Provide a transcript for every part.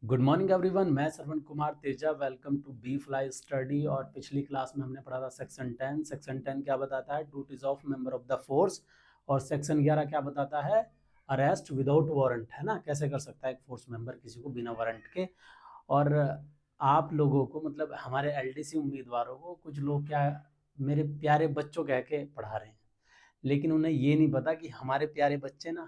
Good morning everyone, मैं Shravan Kumar Teja. Welcome to B fly study. और पिछली क्लास में हमने पढ़ा था सेक्शन 10 क्या बताता है, duties of member of the force. और सेक्शन 11 क्या बताता है, अरेस्ट विदाउट वारंट, है ना, कैसे कर सकता है एक फोर्स मेंबर किसी को बिना वारंट के। और आप लोगों को मतलब हमारे एलडीसी उम्मीदवारों को कुछ लोग क्या मेरे प्यारे बच्चों कह के पढ़ा रहे हैं, लेकिन उन्हें ये नहीं पता कि हमारे प्यारे बच्चे ना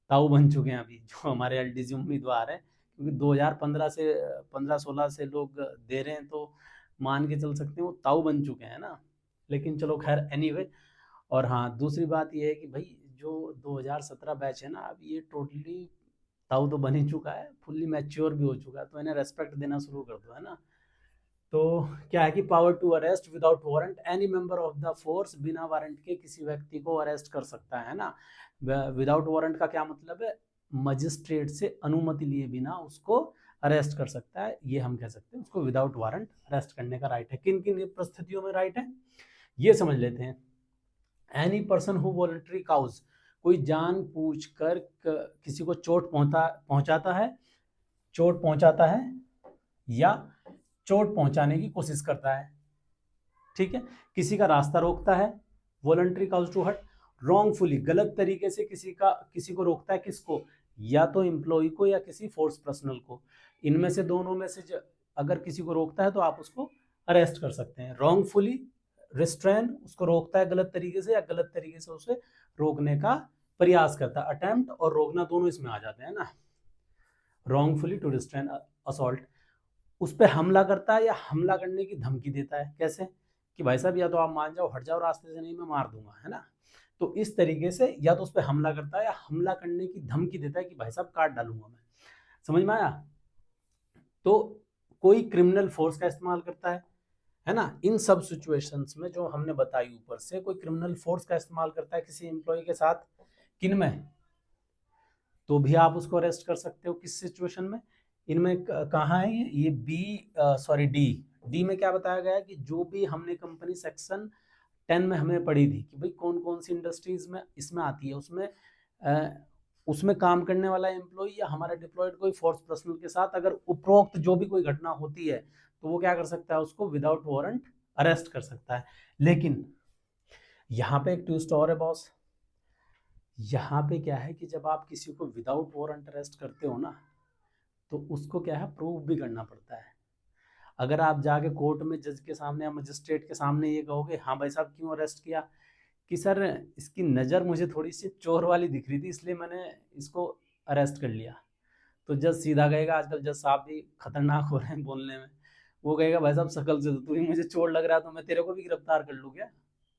ताऊ बन चुके हैं अभी, जो हमारे एलडीसी उम्मीदवार हैं। क्योंकि 2015 से 15-16 से लोग दे रहे हैं, तो मान के चल सकते हैं वो ताऊ बन चुके हैं ना। लेकिन चलो खैर, एनीवे। और हाँ, दूसरी बात ये है कि भाई जो 2017 बैच है ना, अब ये टोटली ताऊ तो बन ही चुका है, फुल्ली मैच्योर भी हो चुका है, तो इन्हें रेस्पेक्ट देना शुरू कर दो, है ना। तो क्या है कि power to arrest without warrant, any member of the force बिना वारंट के किसी व्यक्ति को अरेस्ट कर सकता है ना। विदाउट वारंट का क्या मतलब है, मजिस्ट्रेट से अनुमति लिए बिना उसको अरेस्ट कर सकता है, ये हम कह सकते हैं उसको विदाउट वारंट अरेस्ट करने का राइट है। किन किन परिस्थितियों में राइट है ये समझ लेते हैं। Any person who voluntary cause, कोई जान पूछ कर किसी को चोट पहुंचाता है या चोट पहुंचाने की कोशिश करता है, ठीक है। किसी का रास्ता रोकता है, voluntary cause to hurt. Wrongfully, गलत तरीके से किसी को रोकता है, किसको, या तो एम्प्लॉय को या किसी फोर्स पर्सनल को। इनमें से दोनों में से अगर किसी को रोकता है तो आप उसको अरेस्ट कर सकते हैं। रॉन्गफुली रिस्ट्रेन, उसको रोकता है गलत तरीके से, या गलत तरीके से उसे रोकने का प्रयास करता है। अटेम्प्ट और रोकना दोनों इसमें आ जाते हैं ना। रॉन्गफुली टू रिस्ट्रेन, असॉल्ट, उस पर हमला करता है या हमला करने की धमकी देता है। कैसे कि भाई साहब या तो आप मान जाओ, हट जाओ रास्ते से, नहीं मैं मार दूंगा, है ना। तो इस तरीके से या तो उस पर हमला करता है या हमला करने की धमकी देता है कि भाई साहब काट डालूंगा मैं। समझ में आया। तो कोई क्रिमिनल फोर्स का इस्तेमाल करता है ना। इन सब सिचुएशंस में जो हमने बताई ऊपर से, कोई क्रिमिनल फोर्स का इस्तेमाल करता है किसी एम्प्लॉय के साथ, किन में, तो भी आप उसको अरेस्ट कर सकते हो। किस सिचुएशन में, इनमें कहाँ है ये बी, सॉरी डी में क्या बताया गया है कि जो भी हमने कंपनी सेक्शन 10 में हमें पढ़ी थी कि भाई कौन कौन सी इंडस्ट्रीज में इसमें आती है, उसमें काम करने वाला एम्प्लॉय या हमारा डिप्लॉयड कोई फोर्स पर्सनल के साथ अगर उपरोक्त जो भी कोई घटना होती है, तो वो क्या कर सकता है, उसको विदाउट वारंट अरेस्ट कर सकता है। लेकिन यहाँ पे एक ट्विस्ट और है बॉस। यहाँ पे क्या है कि जब आप किसी को विदाउट वारंट अरेस्ट करते हो ना, तो उसको क्या है, प्रूव भी करना पड़ता है। अगर आप जाके कोर्ट में जज के सामने या मजिस्ट्रेट के सामने ये कहोगे, हाँ भाई साहब क्यों अरेस्ट किया, कि सर इसकी नज़र मुझे थोड़ी सी चोर वाली दिख रही थी इसलिए मैंने इसको अरेस्ट कर लिया, तो जज सीधा कहेगा, आजकल जज साहब भी खतरनाक हो रहे हैं बोलने में, वो कहेगा भाई साहब शक्ल से तो तू ही मुझे चोर लग रहा है, तो मैं तेरे को भी गिरफ्तार कर लूँ क्या।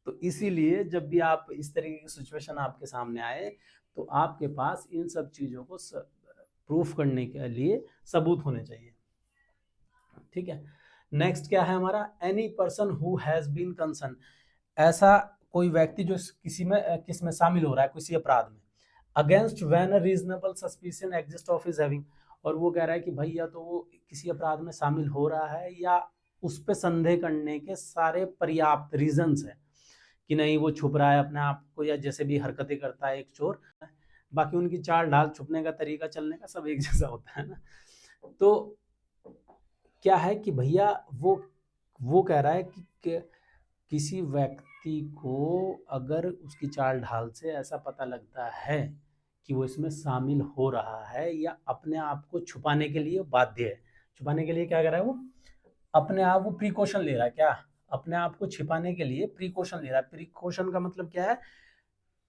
तो इसीलिए जब भी आप इस तरीके की सिचुएशन आपके सामने आए, तो आपके पास इन सब चीज़ों को प्रूफ करने के लिए सबूत होने चाहिए, ठीक है। नेक्स्ट क्या है हमारा, any person who has been concern, ऐसा कोई व्यक्ति जो किस में शामिल हो रहा है, किसी अपराध में, against when reasonable suspicion exist of his having, और वो कह रहा है कि भाई या तो वो किसी अपराध में शामिल हो रहा है या उस पर संदेह करने के सारे पर्याप्त रीजंस है कि नहीं वो छुप रहा है अपने आप को, या जैसे भी हरकतें करता है एक चोर, बाकी उनकी चाल ढाल, छुपने का तरीका, चलने का सब एक जैसा होता है ना। तो क्या है कि भैया वो कह रहा है कि किसी व्यक्ति को अगर उसकी चाल ढाल से ऐसा पता लगता है कि वो इसमें शामिल हो रहा है या अपने आप को छुपाने के लिए बाध्य है, छुपाने के लिए क्या कर रहा है वो, अपने आप वो प्रिकॉशन ले रहा है, क्या, अपने आप को छिपाने के लिए प्रिकॉशन ले रहा है। प्रिकॉशन का मतलब क्या है,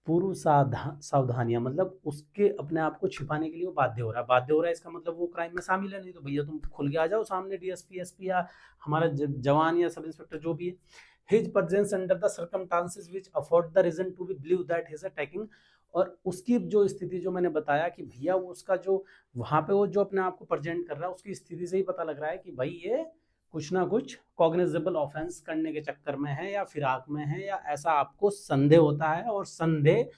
पूर्व सावधानियां, मतलब उसके अपने आप को छिपाने के लिए वो बाध्य हो रहा है, इसका मतलब वो क्राइम में शामिल है, नहीं तो भैया तुम खुल के आ जाओ सामने डीएसपी एसपी या हमारा जवान या सब इंस्पेक्टर जो भी है। His presence under the circumstances which afford the reason to be believe that he is attacking, और उसकी जो स्थिति जो मैंने बताया कि भैया वो उसका जो वहां पे वो जो अपने आप को प्रेजेंट कर रहा है, उसकी स्थिति से ही पता लग रहा है कि भाई ये कुछ ना कुछ कॉग्निजेबल ऑफेंस करने के चक्कर में है या फिराक में है, या ऐसा आपको संदेह होता है, और संदेह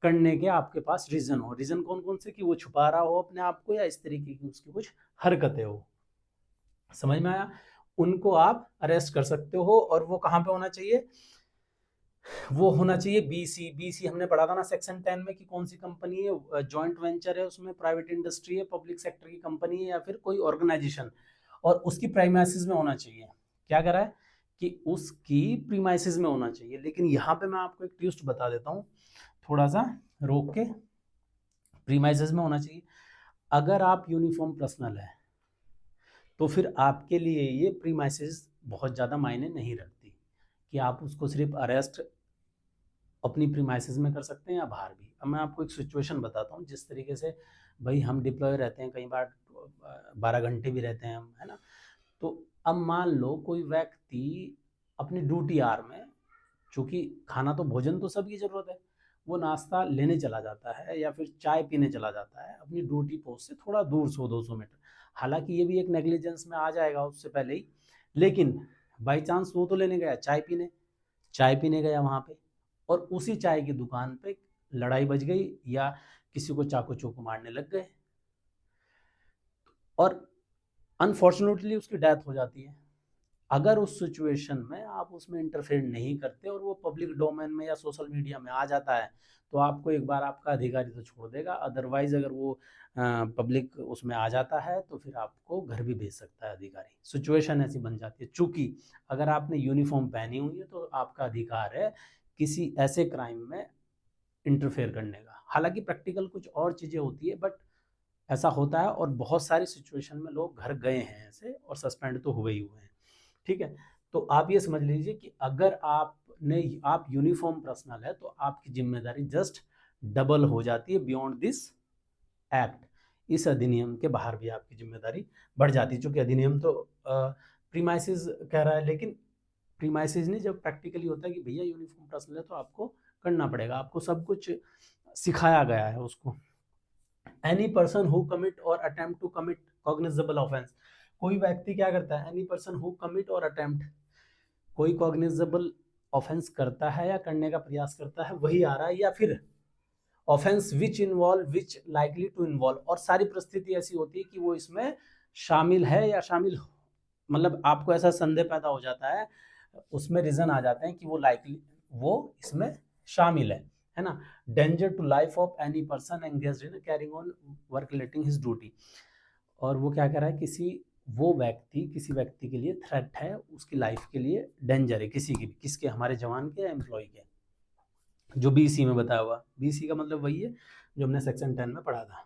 करने के आपके पास रीजन हो। रीजन कौन कौन से, कि वो छुपा रहा हो अपने आप को या इस तरीके की उसकी कुछ हरकतें हो। समझ में आया। उनको आप अरेस्ट कर सकते हो, और वो कहाँ पे होना चाहिए, वो होना चाहिए बीसी। बीसी हमने पढ़ा था ना सेक्शन 10 में कि कौन सी कंपनी है, जॉइंट वेंचर है, उसमें प्राइवेट इंडस्ट्री है, पब्लिक सेक्टर की कंपनी है या फिर कोई ऑर्गेनाइजेशन, और उसकी प्रीमाइसेस में होना चाहिए। क्या कह रहा है कि उसकी प्रीमाइसेस में होना चाहिए। लेकिन यहाँ पे मैं आपको एक ट्विस्ट बता देता हूँ, थोड़ा सा रोक के, प्रीमाइसेस में होना चाहिए। अगर आप यूनिफॉर्म पर्सनल है तो फिर आपके लिए ये प्रीमाइसेस बहुत ज़्यादा मायने नहीं रखती कि आप उसको सिर्फ अरेस्ट अपनी प्रीमाइसेस में कर सकते हैं या बाहर भी। अब मैं आपको एक सिचुएशन बताता हूँ, जिस तरीके से भाई हम डिप्लॉय रहते हैं, कई बार 12 घंटे भी रहते हैं हम, है ना। तो अब मान लो कोई व्यक्ति अपनी ड्यूटी आवर में, चूँकि खाना तो भोजन तो सबकी ज़रूरत है, वो नाश्ता लेने चला जाता है या फिर चाय पीने चला जाता है अपनी ड्यूटी पोस्ट से थोड़ा दूर 100-200 मीटर। हालांकि ये भी एक नेग्लिजेंस में आ जाएगा उससे पहले ही, लेकिन बाई चांस वो तो लेने गया चाय पीने गया वहाँ पे, और उसी चाय की दुकान पे लड़ाई बज गई या किसी को चाकू चोकू मारने लग गए और अनफॉर्चुनेटली उसकी डेथ हो जाती है। अगर उस सिचुएशन में आप उसमें इंटरफेयर नहीं करते और वो पब्लिक डोमेन में या सोशल मीडिया में आ जाता है, तो आपको एक बार आपका अधिकारी तो छोड़ देगा, अदरवाइज अगर वो पब्लिक उसमें आ जाता है तो फिर आपको घर भी भेज सकता है अधिकारी। सिचुएशन ऐसी बन जाती है। चूँकि अगर आपने यूनिफॉर्म पहनी हुई है तो आपका अधिकार है किसी ऐसे क्राइम में इंटरफेयर करने का। हालांकि प्रैक्टिकल कुछ और चीज़ें होती है, बट ऐसा होता है और बहुत सारी सिचुएशन में लोग घर गए हैं ऐसे और सस्पेंड तो हुए ही हुए हैं। ठीक है, तो आप ये समझ लीजिए कि अगर आप यूनिफॉर्म पर्सनल है तो आपकी जिम्मेदारी जस्ट डबल हो जाती है बियॉन्ड दिस एक्ट। इस अधिनियम के बाहर भी आपकी जिम्मेदारी बढ़ जाती है, क्योंकि अधिनियम तो प्रीमाइसेस कह रहा है, लेकिन प्रीमाइसेस नहीं, जब प्रैक्टिकली होता है कि भैया यूनिफॉर्म पर्सनल है तो आपको करना पड़ेगा, आपको सब कुछ सिखाया गया है उसको। Any person who commit or attempt to commit cognizable offence, कोई व्यक्ति क्या करता है, any person who commit or attempt, कोई कॉग्निजेबल ऑफेंस करता है या करने का प्रयास करता है, वही आ रहा है, या फिर offence which involve which likely to involve, और सारी परिस्थिति ऐसी होती है कि वो इसमें शामिल है या शामिल, मतलब आपको ऐसा संदेह पैदा हो जाता है, उसमें रीजन आ जाते हैं कि वो इसमें शामिल है ना। Danger to life of any person engaged in carrying on work relating his duty, और वो क्या कह रहा है, किसी व्यक्ति के लिए थ्रेट है, उसकी लाइफ के लिए डेंजर है, किसी की भी, किसके, हमारे जवान के या एम्प्लॉय के, जो बीसी में बताया हुआ। बीसी का मतलब वही है जो हमने सेक्शन 10 में पढ़ा था।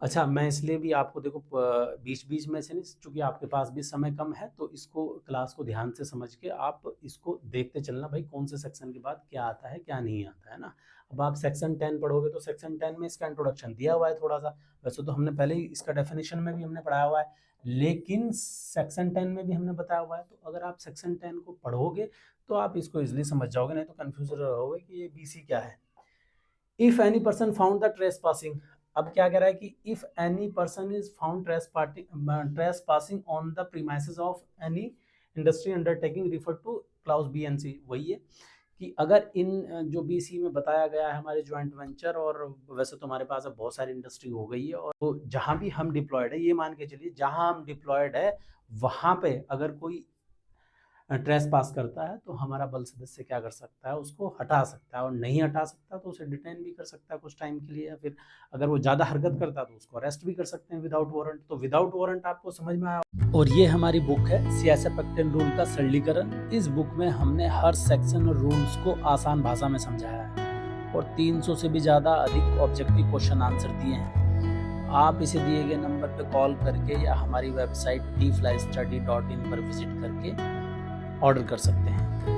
अच्छा, मैं इसलिए भी आपको देखो बीच बीच में से नहीं, चूंकि आपके पास भी समय कम है, तो इसको क्लास को ध्यान से समझ के आप इसको देखते चलना, भाई कौन से सेक्शन के बाद क्या आता है क्या नहीं आता है ना। अब आप सेक्शन 10 पढ़ोगे तो सेक्शन 10 में इसका इंट्रोडक्शन दिया हुआ है थोड़ा सा, वैसे तो हमने पहले ही इसका डेफिनेशन में भी हमने पढ़ाया हुआ है, लेकिन सेक्शन 10 में भी हमने बताया हुआ है। तो अगर आप सेक्शन 10 को पढ़ोगे तो आप इसको इजिली समझ जाओगे, नहीं तो कन्फ्यूज रहोगे कि ये बीसी क्या है। If any person found the trespassing, अब क्या कह रहा है कि if any person is found trespassing on the premises of any industry undertaking refer to clause B and C, वही है कि अगर इन जो बीसी में बताया गया है हमारे ज्वाइंट वेंचर, और वैसे तो हमारे पास अब बहुत सारी इंडस्ट्री हो गई है, और तो जहाँ भी हम डिप्लॉयड है, ये मान के चलिए जहाँ हम डिप्लॉयड है वहाँ पे अगर कोई ट्रेस पास करता है तो हमारा बल सदस्य क्या कर सकता है, उसको हटा सकता है, और नहीं हटा सकता तो उसे डिटेन भी कर सकता है कुछ टाइम के लिए, या फिर अगर वो ज़्यादा हरकत करता है तो उसको अरेस्ट भी कर सकते हैं विदाउट वारंट। तो विदाउट वारंट आपको समझ में आया। और ये हमारी बुक है सीएसएफ एक्ट एंड रूल का सरलीकरण। इस बुक में हमने हर सेक्शन और रूल्स को आसान भाषा में समझाया है और 300 से भी ज़्यादा अधिक ऑब्जेक्टिव क्वेश्चन आंसर दिए हैं। आप इसे दिए गए नंबर पर कॉल करके या हमारी वेबसाइट dflystudy.in पर विजिट करके ऑर्डर कर सकते हैं।